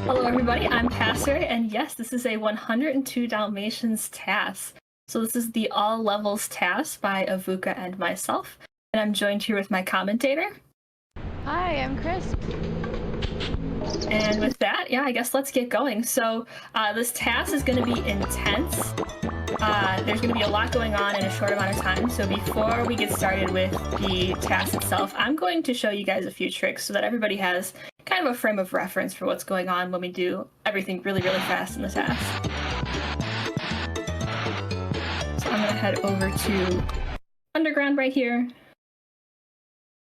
Hello, everybody. I'm Passer, and yes, this is a 102 Dalmatians TAS. So this is the All Levels TAS by Avuka and myself, and I'm joined here with my commentator. Hi, I'm Chris. And with that, yeah, I guess let's get going. So this TAS is going to be intense. There's going to be a lot going on in a short amount of time. So before we get started with the TAS itself, I'm going to show you guys a few tricks so that everybody has kind of a frame of reference for what's going on when we do everything really, really fast in the TAS. So I'm going to head over to Underground right here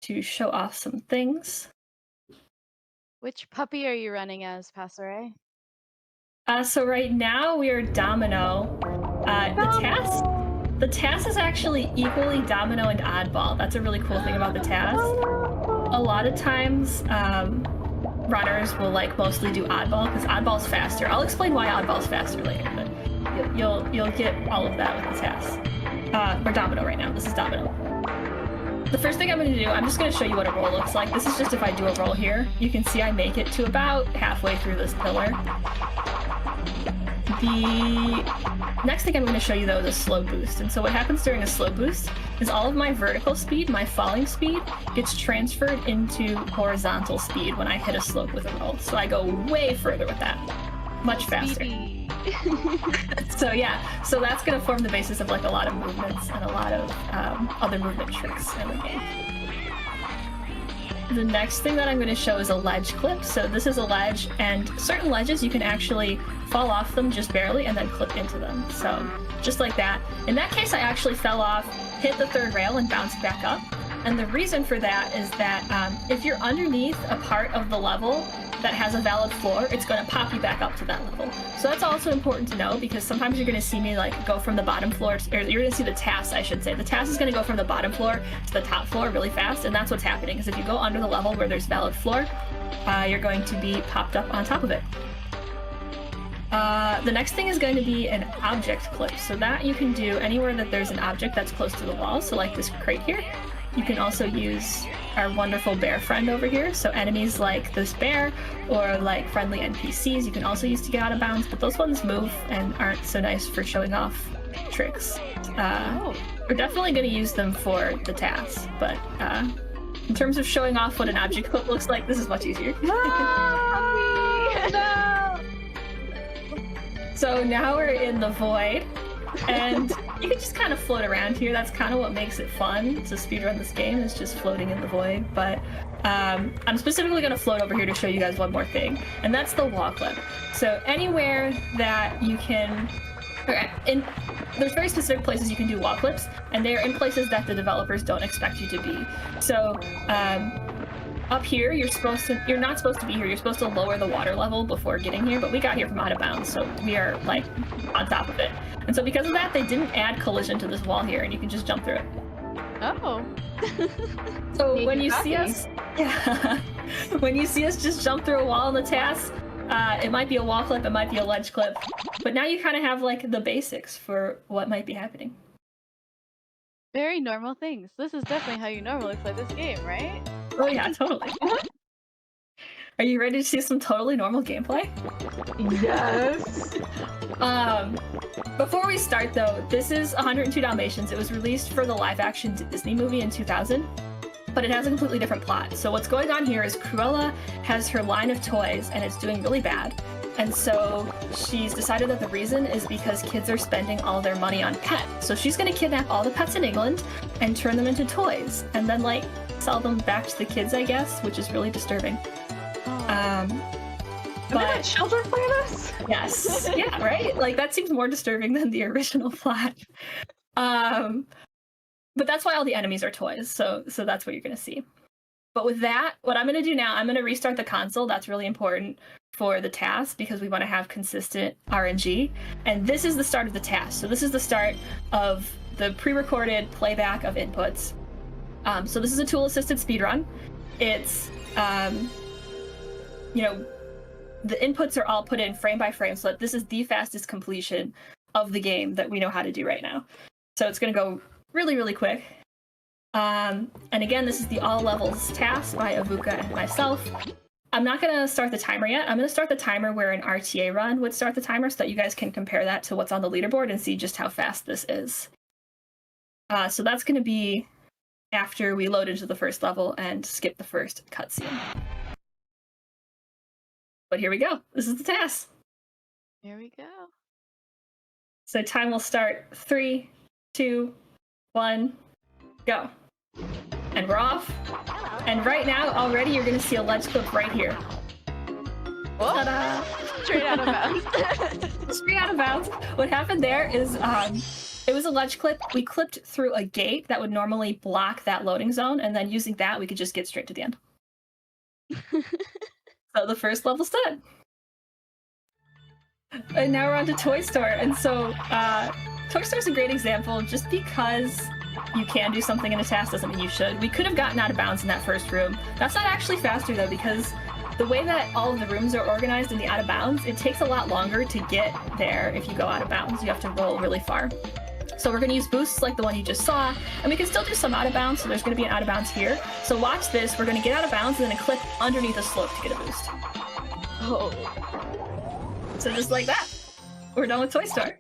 to show off some things. Which puppy are you running as, Passer? So right now we are Domino. The TAS is actually equally Domino and Oddball. That's a really cool thing about the TAS. A lot of times, runners will mostly do Oddball because Oddball's faster. I'll explain why Oddball's faster later, but you'll get all of that with the TAS. We're Domino right now. This is Domino. The first thing I'm going to do, I'm just going to show you what a roll looks like. This is just if I do a roll here. You can see I make it to about halfway through this pillar. The next thing I'm going to show you, though, is a slow boost. And so what happens during a slow boost is all of my vertical speed, my falling speed, gets transferred into horizontal speed when I hit a slope with a roll. So I go way further with that. Much faster. So yeah, so that's going to form the basis of a lot of movements and a lot of other movement tricks in the game. The next thing that I'm going to show is a ledge clip. So this is a ledge, and certain ledges you can actually fall off them just barely and then clip into them. So just like that. In that case, I actually fell off, hit the third rail, and bounced back up. And the reason for that is that if you're underneath a part of the level that has a valid floor, it's going to pop you back up to that level. So that's also important to know, because sometimes you're going to see me go from the bottom floor, or you're going to see the TAS, I should say. The TAS is going to go from the bottom floor to the top floor really fast, and that's what's happening, is if you go under the level where there's valid floor, you're going to be popped up on top of it. The next thing is going to be an object clip. So that you can do anywhere that there's an object that's close to the wall, so like this crate here. You can also use our wonderful bear friend over here. So enemies like this bear or friendly NPCs you can also use to get out of bounds, but those ones move and aren't so nice for showing off tricks. We're definitely going to use them for the TAS, but in terms of showing off what an object clip looks like, this is much easier. No! So now we're in the void. And you can just kind of float around here. That's kind of what makes it fun to speedrun this game, is just floating in the void. But I'm specifically going to float over here to show you guys one more thing, and that's the wall clip. So anywhere that you can... there's very specific places you can do wall clips, and they're in places that the developers don't expect you to be. So up here, you're not supposed to be here. You're supposed to lower the water level before getting here, but we got here from out of bounds, so we are on top of it. And so because of that, they didn't add collision to this wall here, and you can just jump through it. Oh. So when you see us, when you see us just jump through a wall in the TAS, it might be a wall clip, it might be a ledge clip, but now you kind of have the basics for what might be happening. Very normal things. This is definitely how you normally play this game, right? Oh yeah, totally. Are you ready to see some totally normal gameplay? Yes! Before we start though, this is 102 Dalmatians. It was released for the live-action Disney movie in 2000, but it has a completely different plot. So what's going on here is Cruella has her line of toys and it's doing really bad. And so she's decided that the reason is because kids are spending all their money on pets. So she's gonna kidnap all the pets in England and turn them into toys, and then sell them back to the kids, I guess, which is really disturbing. But children play this? Yes. Yeah, right? That seems more disturbing than the original plot. But that's why all the enemies are toys, so that's what you're going to see. But with that, what I'm going to do now, I'm going to restart the console. That's really important for the TAS because we want to have consistent RNG. And this is the start of the TAS. So this is the start of the pre-recorded playback of inputs. So this is a tool-assisted speedrun. It's, the inputs are all put in frame by frame, so that this is the fastest completion of the game that we know how to do right now. So it's going to go really, really quick. And again, this is the All Levels TAS by Avuka and myself. I'm not going to start the timer yet. I'm going to start the timer where an RTA run would start the timer so that you guys can compare that to what's on the leaderboard and see just how fast this is. So that's going to be after we load into the first level and skip the first cutscene. But here we go. This is the TAS. Here we go. So time will start 3, 2, 1, go. And we're off. And right now, already you're going to see a ledge clip right here. Whoa. Ta-da! Straight out of bounds. Straight out of bounds. What happened there is it was a ledge clip. We clipped through a gate that would normally block that loading zone, and then using that, we could just get straight to the end. So the first level's done. And now we're on to Toy Store. And so Toy Store is a great example. Just because you can do something in a task doesn't mean you should. We could have gotten out of bounds in that first room. That's not actually faster though, because the way that all of the rooms are organized in the out of bounds, it takes a lot longer to get there if you go out of bounds. You have to roll really far. So we're going to use boosts like the one you just saw, and we can still do some out of bounds, so there's going to be an out of bounds here. So watch this, we're going to get out of bounds and then click underneath a slope to get a boost. Oh. So just like that, we're done with Toy Store.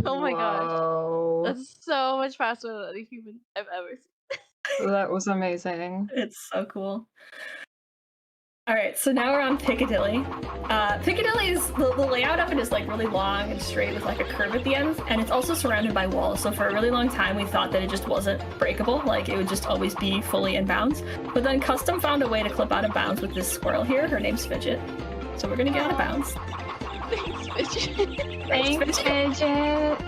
Oh my gosh. Whoa. That's so much faster than a human I've ever seen. That was amazing. It's so cool. All right, so now we're on Piccadilly. Piccadilly is, the layout of it is like really long and straight with like a curve at the end, and it's also surrounded by walls. So for a really long time, we thought that it just wasn't breakable, like it would just always be fully in bounds. But then Custom found a way to clip out of bounds with this squirrel here. Her name's Fidget. So we're gonna get out of bounds. Thanks, Fidget. Thanks, Fidget.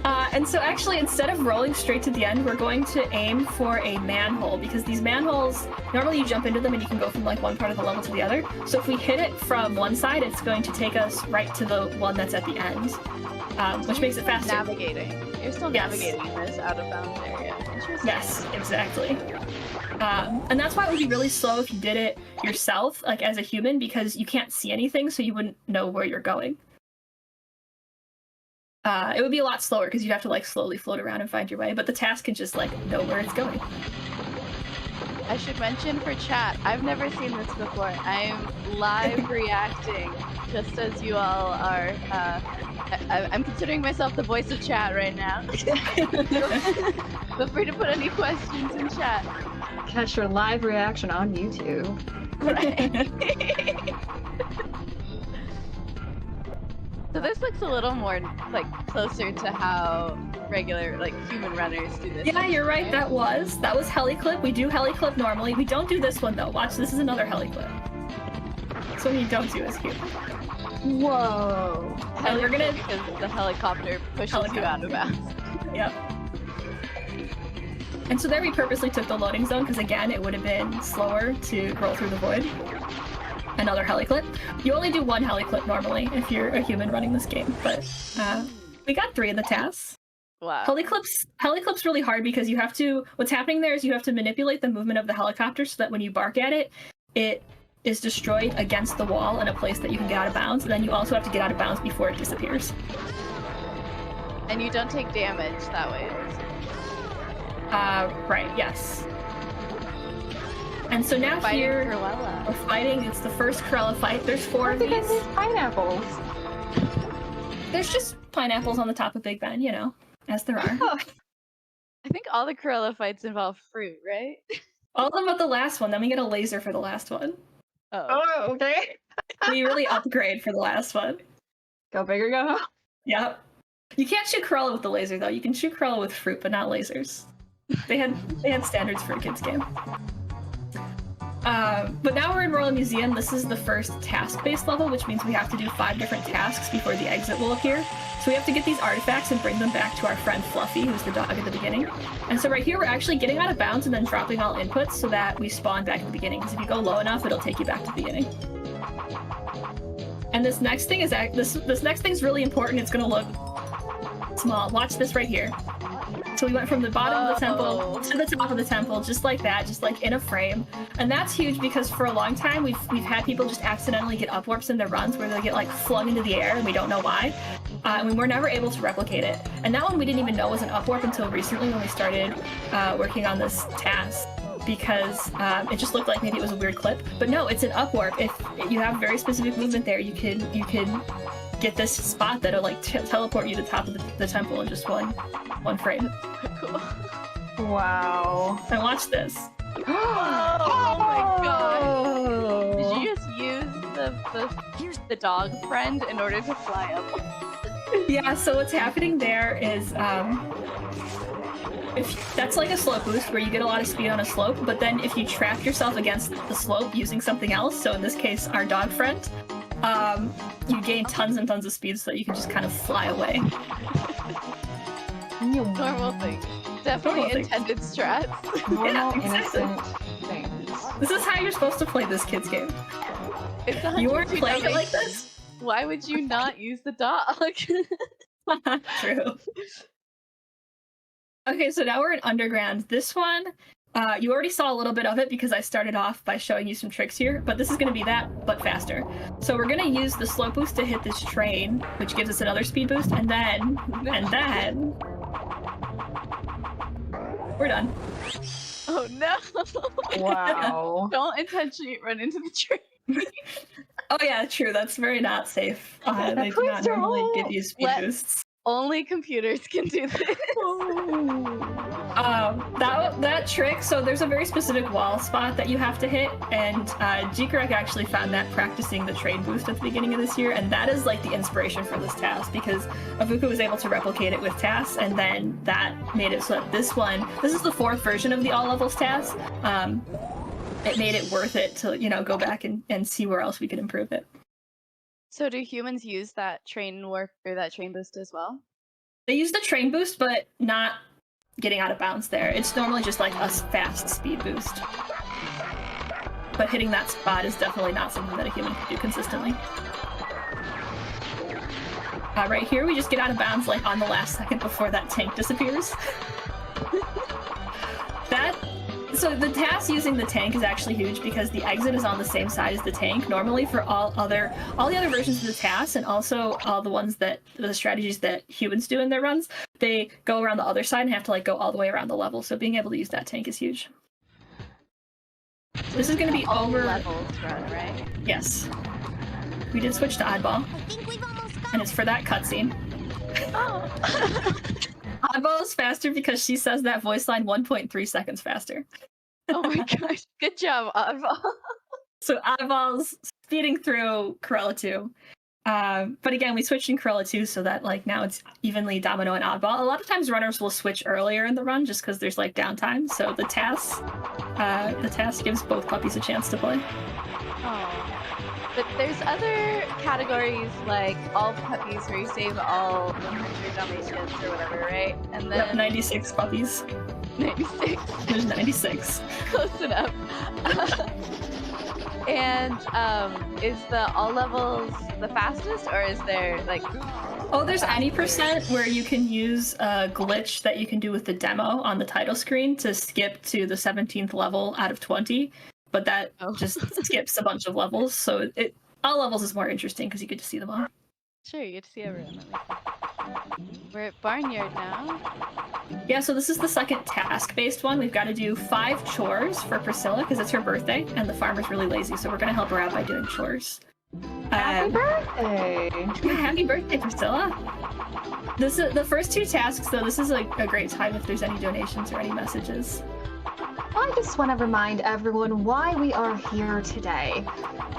And so actually, instead of rolling straight to the end, we're going to aim for a manhole, because these manholes, normally you jump into them and you can go from like one part of the level to the other. So if we hit it from one side, it's going to take us right to the one that's at the end, which makes it faster. Navigating. You're still navigating in this out of bounds area. Interesting. Yes, exactly. And that's why it would be really slow if you did it yourself, like as a human, because you can't see anything, so you wouldn't know where you're going. It would be a lot slower because you'd have to like slowly float around and find your way, but the task can just like know where it's going. I should mention for chat, I've never seen this before. I'm live reacting just as you all are. I'm considering myself the voice of chat right now. Feel free to put any questions in chat. Catch your live reaction on YouTube. Right. So this looks a little more like closer to how regular like human runners do this. Yeah, you're right. That was heliclip. We do heliclip normally. We don't do this one though. Watch, this is another heliclip. This one you don't do as human. Whoa. And we're gonna because the helicopter pushes you out of bounds. Yep. And so there we purposely took the loading zone because again, it would have been slower to roll through the void. Another heliclip. You only do one heliclip normally if you're a human running this game, but we got 3 in the TAS. Wow. Heliclip's really hard because you have to, what's happening there is you have to manipulate the movement of the helicopter so that when you bark at it, it is destroyed against the wall in a place that you can get out of bounds, and then you also have to get out of bounds before it disappears. And you don't take damage that way. Right, yes. And so now here, Cruella. we're fighting, it's the first Cruella fight. There's 4 of these. Pineapples. There's just pineapples on the top of Big Ben, you know, as there are. I think all the Cruella fights involve fruit, right? All of them but the last one, then we get a laser for the last one. Oh. Oh, okay. We really upgrade for the last one. Go big or go home. Yep. You can't shoot Cruella with the laser, though. You can shoot Cruella with fruit, but not lasers. They had standards for a kid's game. But now we're in Royal Museum. This is the first task-based level, which means we have to do 5 different tasks before the exit will appear. So we have to get these artifacts and bring them back to our friend Fluffy, who's the dog at the beginning. And so right here, we're actually getting out of bounds and then dropping all inputs so that we spawn back at the beginning. Because if you go low enough, it'll take you back to the beginning. And this next thing is this next thing's really important. It's gonna look small. Watch this right here. So we went from the bottom of the temple to the top of the temple, just like that, just like in a frame. And that's huge because for a long time we've had people just accidentally get up warps in their runs where they get like flung into the air and we don't know why. And we were never able to replicate it. And that one we didn't even know was an up warp until recently when we started working on this task. because it just looked like maybe it was a weird clip. But no, it's an up warp. If you have very specific movement there, you can get this spot that'll like teleport you to the top of the temple in just one frame. Cool. Wow. And watch this. Oh my god. Oh. Did you just use the dog friend in order to fly up? Yeah, so what's happening there is if that's like a slope boost where you get a lot of speed on a slope, but then if you trap yourself against the slope using something else, so in this case our dog friend, you gain tons and tons of speed so that you can just kind of fly away. Normal thing. Definitely Normal thing. intended strats. Normal, Yeah, exactly. innocent things. This is how you're supposed to play this kid's game. It's You weren't 102 playing it like Dalmatians. this? Why would you not use the dog? True. Okay, so now we're in Underground. This one, you already saw a little bit of it because I started off by showing you some tricks here, but this is going to be that, but faster. So we're going to use the slope boost to hit this train, which gives us another speed boost, and then we're done. Oh no! Wow. Don't intentionally run into the train. Oh yeah, true. That's very not safe. They do not Please normally don't. give you speed Let- boosts. Only computers can do this. That trick, so there's a very specific wall spot that you have to hit, and Jikarek actually found that practicing the train boost at the beginning of this year, and that is like the inspiration for this task, because Avuka was able to replicate it with TAS, and then that made it so that this is the 4th version of the all levels TAS. It made it worth it to, go back and see where else we could improve it. So do humans use that train work or that train boost as well? They use the train boost, but not getting out of bounds there. It's normally just like a fast speed boost. But hitting that spot is definitely not something that a human can do consistently. Right here, we just get out of bounds like on the last second before that tank disappears. So the TAS using the tank is actually huge because the exit is on the same side as the tank. Normally for all the other versions of the TAS and also all the strategies that humans do in their runs, they go around the other side and have to like go all the way around the level. So being able to use that tank is huge. This is going to be All over levels run, right? Yes. We did switch to Oddball, and it's for that cutscene. Oh. Oddball is faster because she says that voice line 1.3 seconds faster. Oh my gosh. Good job, Oddball. So Oddball's speeding through Corella 2. But again, we switched in Corella 2 so that like now it's evenly Domino and Oddball. A lot of times runners will switch earlier in the run just because there's like downtime. So the TAS gives both puppies a chance to play. Oh. But there's other categories like all puppies where you save all 100 Dalmatians or whatever, right? And then Yep, 96 puppies. 96. There's 96. Close enough. And is the all levels the fastest, or is there like? Oh, there's any percent where you can use a glitch that you can do with the demo on the title screen to skip to the 17th level out of 20, but that just skips a bunch of levels. So all levels is more interesting because you get to see them all. Sure, you get to see everyone. We're at Barnyard now. Yeah, so this is the second task-based one. We've got to do 5 chores for Priscilla because it's her birthday, and the farmer's really lazy, so we're going to help her out by doing chores. Happy birthday! Happy birthday, Priscilla! This is the first 2 tasks, though. This is like a great time if there's any donations or any messages. I just want to remind everyone why we are here today.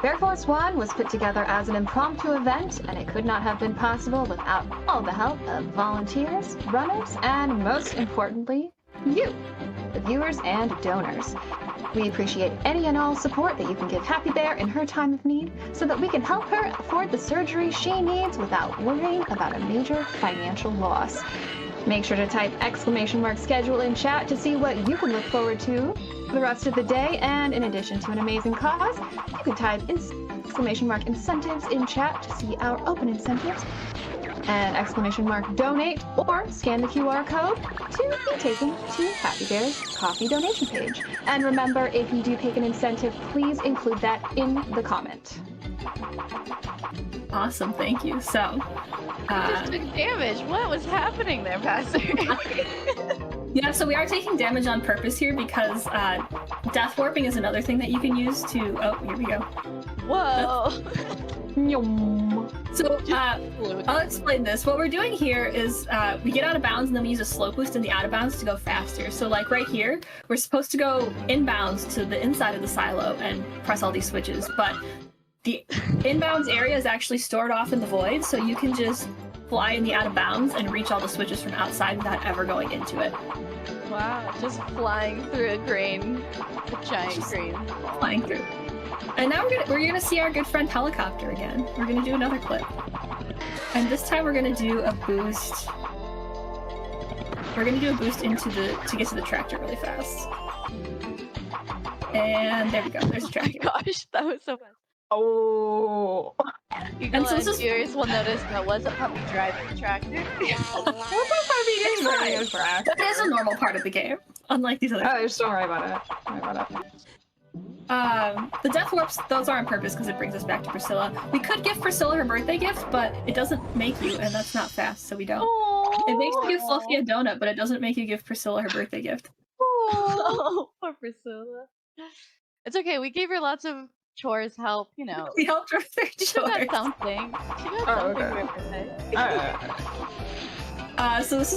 Bear Force 1 was put together as an impromptu event, and it could not have been possible without all the help of volunteers, runners, and most importantly, you, the viewers and donors. We appreciate any and all support that you can give Happy Bear in her time of need so that we can help her afford the surgery she needs without worrying about a major financial loss. Make sure to type !schedule in chat to see what you can look forward to for the rest of the day. And in addition to an amazing cause, you can type !incentives in chat to see our open incentives and !donate or scan the QR code to be taken to Happy Bear's coffee donation page. And remember, if you do pick an incentive, please include that in the comment. Awesome, thank you. So, Just took damage. What was happening there, Pastor? Yeah, so we are taking damage on purpose here because death warping is another thing that you can use to. Oh, here we go. Whoa. So I'll explain this. What we're doing here is we get out of bounds and then we use a slow boost in the out of bounds to go faster. So like right here, we're supposed to go inbounds to the inside of the silo and press all these switches, but the inbounds area is actually stored off in the void, so you can just fly in the out of bounds and reach all the switches from outside without ever going into it. Wow, just flying through a giant crane. Flying through. And now we're gonna see our good friend Helicopter again. We're gonna do another clip. And this time we're gonna do a boost. We're gonna do a boost to get to the tractor really fast. And there we go, there's a tractor. Oh my gosh, that was so fun. Oh. And so viewers will notice that wasn't puppy driving the tractor. That is a normal part of the game, unlike these other. Oh, just don't worry about it. Don't worry about it. The death warps, those are on purpose because it brings us back to Priscilla. We could give Priscilla her birthday gift, but it doesn't make you, and that's not fast, so we don't. Aww. It makes you give Fluffy a donut, but it doesn't make you give Priscilla her birthday gift. Oh, poor Priscilla. It's okay, we gave her lots of chores help, you know. We helped her with her She got chores. something. She got something for her birthday. So this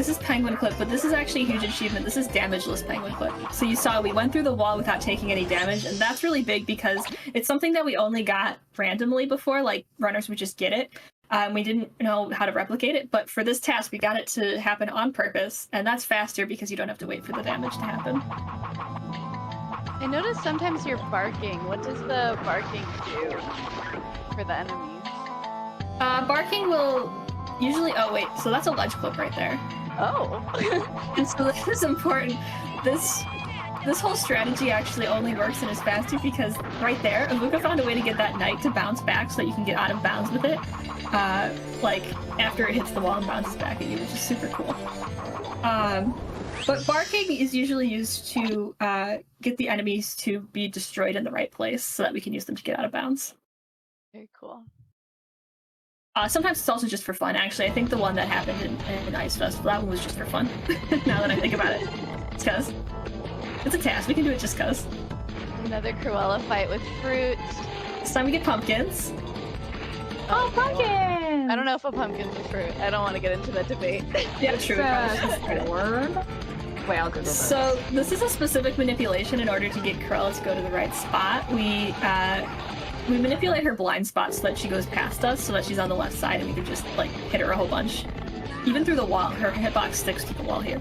is Penguin Clip, but this is actually a huge achievement. This is damageless Penguin Clip. So you saw we went through the wall without taking any damage, and that's really big because it's something that we only got randomly before, like runners would just get it. We didn't know how to replicate it, but for this task we got it to happen on purpose, and that's faster because you don't have to wait for the damage to happen. I noticed sometimes you're barking. What does the barking do for the enemies? Barking will usually... Oh wait, so that's a ledge clip right there. Oh. And so this is important. This whole strategy actually only works and is faster because right there, Avuka found a way to get that knight to bounce back so that you can get out of bounds with it. Like after it hits the wall and bounces back at you, which is super cool. But barking is usually used to get the enemies to be destroyed in the right place so that we can use them to get out of bounds. Very cool. Sometimes it's also just for fun, actually. I think the one that happened in Ice Festival, that one was just for fun. Now that I think about it. It's cuz. It's a task, we can do it just cuz. Another Cruella fight with fruit. This time we get pumpkins. Oh, pumpkin! I don't know if a pumpkin's a fruit. I don't want to get into that debate. Yeah, true. Word. Wait, I'll Google this. So this is a specific manipulation in order to get Cruella to go to the right spot. We manipulate her blind spot so that she goes past us, so that she's on the left side, and we can just like hit her a whole bunch. Even through the wall, her hitbox sticks to the wall here.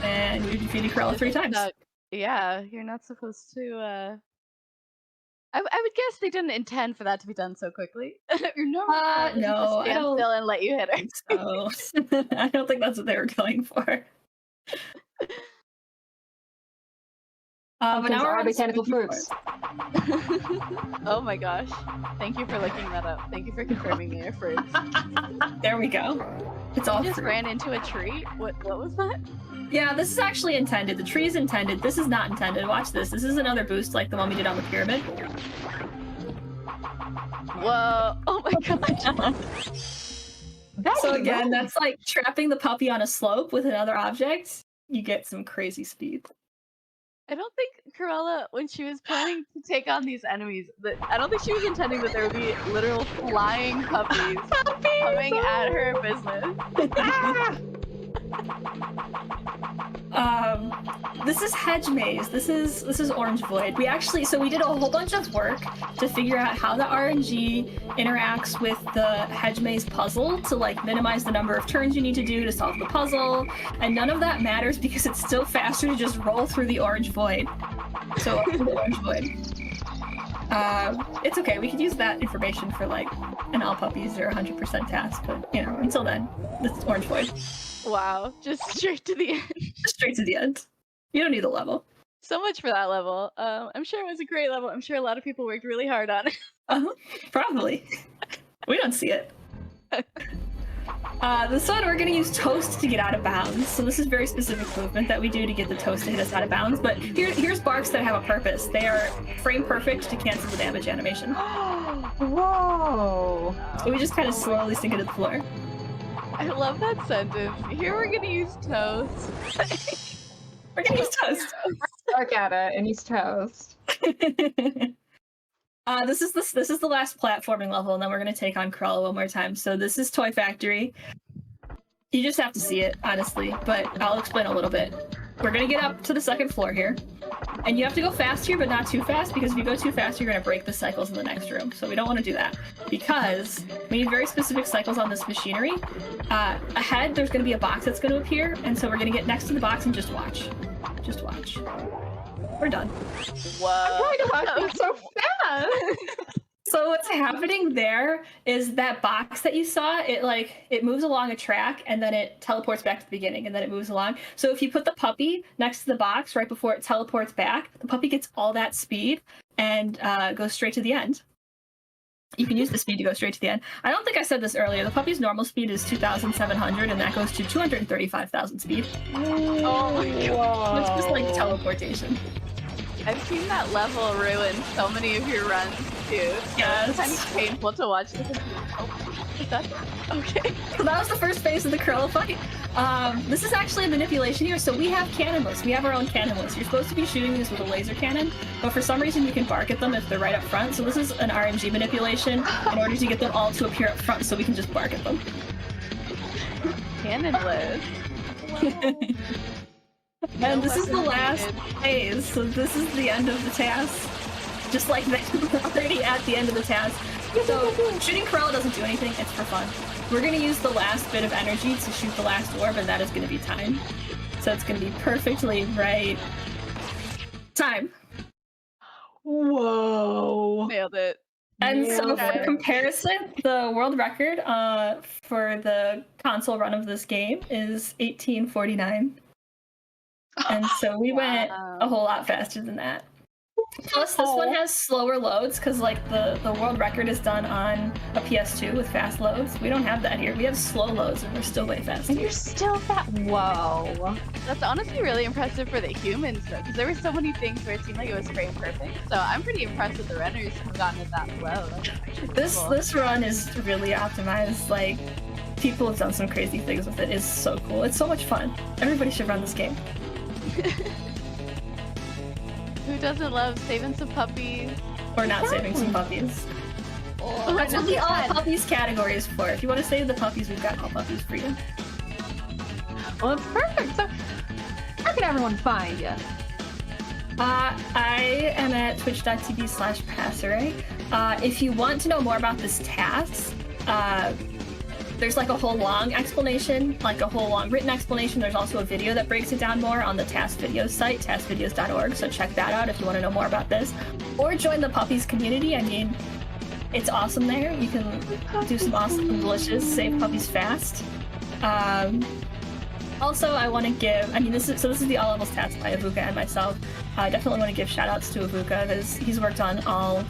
And we defeated Cruella 3 times. Yeah, you're not supposed to. I would guess they didn't intend for that to be done so quickly. No, I don't. Still and let you hit her. So, I don't think that's what they were going for. But now we're are on botanical spooky fruits. Oh my gosh. Thank you for looking that up. Thank you for confirming they are fruits. There we go. It's all You just fruit. ran into a tree? What was that? Yeah, this is actually intended. The tree is intended. This is not intended. Watch this. This is another boost like the one we did on the pyramid. Whoa. Oh my gosh. So again, that's like trapping the puppy on a slope with another object. You get some crazy speed. I don't think Cruella, when she was planning to take on these enemies, I don't think she was intending that there would be literal flying puppies coming at her business. This is Hedge Maze. This is Orange Void. We did a whole bunch of work to figure out how the RNG interacts with the Hedge Maze puzzle to like minimize the number of turns you need to do to solve the puzzle, and none of that matters because it's still faster to just roll through the Orange Void. So the Orange Void. It's okay. We could use that information for like an all puppies or 100% task, but you know, until then, this is Orange Void. Wow, just straight to the end. Straight to the end. You don't need the level. So much for that level. I'm sure it was a great level. I'm sure a lot of people worked really hard on it. Probably. We don't see it. This one, we're going to use Toast to get out of bounds. So this is very specific movement that we do to get the Toast to hit us out of bounds. But here's barks that have a purpose. They are frame perfect to cancel the damage animation. Whoa! So we just kind of slowly sink it to the floor. I love that sentence. Here we're gonna use toast. We're gonna use toast. Look at it, and he's toast. This is the last platforming level, and then we're gonna take on Cruella one more time. So this is Toy Factory. You just have to see it, honestly, but I'll explain a little bit. We're gonna get up to the second floor here, and you have to go fast here, but not too fast, because if you go too fast, you're gonna break the cycles in the next room. So we don't want to do that, because we need very specific cycles on this machinery. Ahead, there's gonna be a box that's gonna appear, and so we're gonna get next to the box and just watch. Just watch. We're done. Whoa. It's so fast. So what's happening there is that box that you saw, it moves along a track and then it teleports back to the beginning and then it moves along. So if you put the puppy next to the box right before it teleports back, the puppy gets all that speed and goes straight to the end. You can use the speed to go straight to the end. I don't think I said this earlier. The puppy's normal speed is 2,700 and that goes to 235,000 speed. Oh my god. It's just like teleportation. I've seen that level ruin so many of your runs too. So Yes. it's kind of painful to watch this. Oh, is that okay? So that was the first phase of the Cruella fight. This is actually a manipulation here. So we have cannonless. We have our own cannonless. You're supposed to be shooting these with a laser cannon, but for some reason you can bark at them if they're right up front. So this is an RNG manipulation in order to get them all to appear up front so we can just bark at them. Cannonless. And this is the last phase, so this is the end of the task. Just like that, we're already at the end of the task. So shooting Cruella doesn't do anything, it's for fun. We're gonna use the last bit of energy to shoot the last orb, and that is gonna be time. So it's gonna be perfectly right time. Whoa. Nailed it. And so Nailed for it. comparison, the world record for the console run of this game is 1849. And so we went a whole lot faster than that. Plus, this one has slower loads because, like, the world record is done on a PS2 with fast loads. We don't have that here. We have slow loads, and we're still way faster. And you're still fat. Whoa. That's honestly really impressive for the humans though, because there were so many things where it seemed like it was frame perfect. So I'm pretty impressed with the runners who've gotten it that low. That's actually pretty cool. This run is really optimized. Like, people have done some crazy things with it. It's so cool. It's so much fun. Everybody should run this game. Who doesn't love saving some puppies? Or not saving some puppies. That's what the all puppies category is for. If you want to save the puppies, we've got all puppies for you. Well, it's perfect. So, how can everyone find you? I am at twitch.tv/passeray. If you want to know more about this task, there's like a whole long explanation, like a whole long written explanation. There's also a video that breaks it down more on the TAS Videos site, tasvideos.org, so check that out if you want to know more about this. Or join the puppies community. I mean, it's awesome there. You can do some awesome delicious, save puppies fast. Also, I want to give, this is the All Levels TAS by Avuka and myself. I definitely want to give shout outs to Avuka because he's worked on all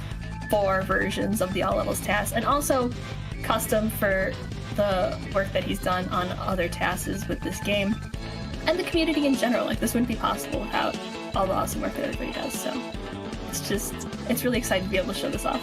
4 versions of the All Levels TAS, and also custom for the work that he's done on other tasks with this game, and the community in general. Like, this wouldn't be possible without all the awesome work that everybody does. So it's really exciting to be able to show this off.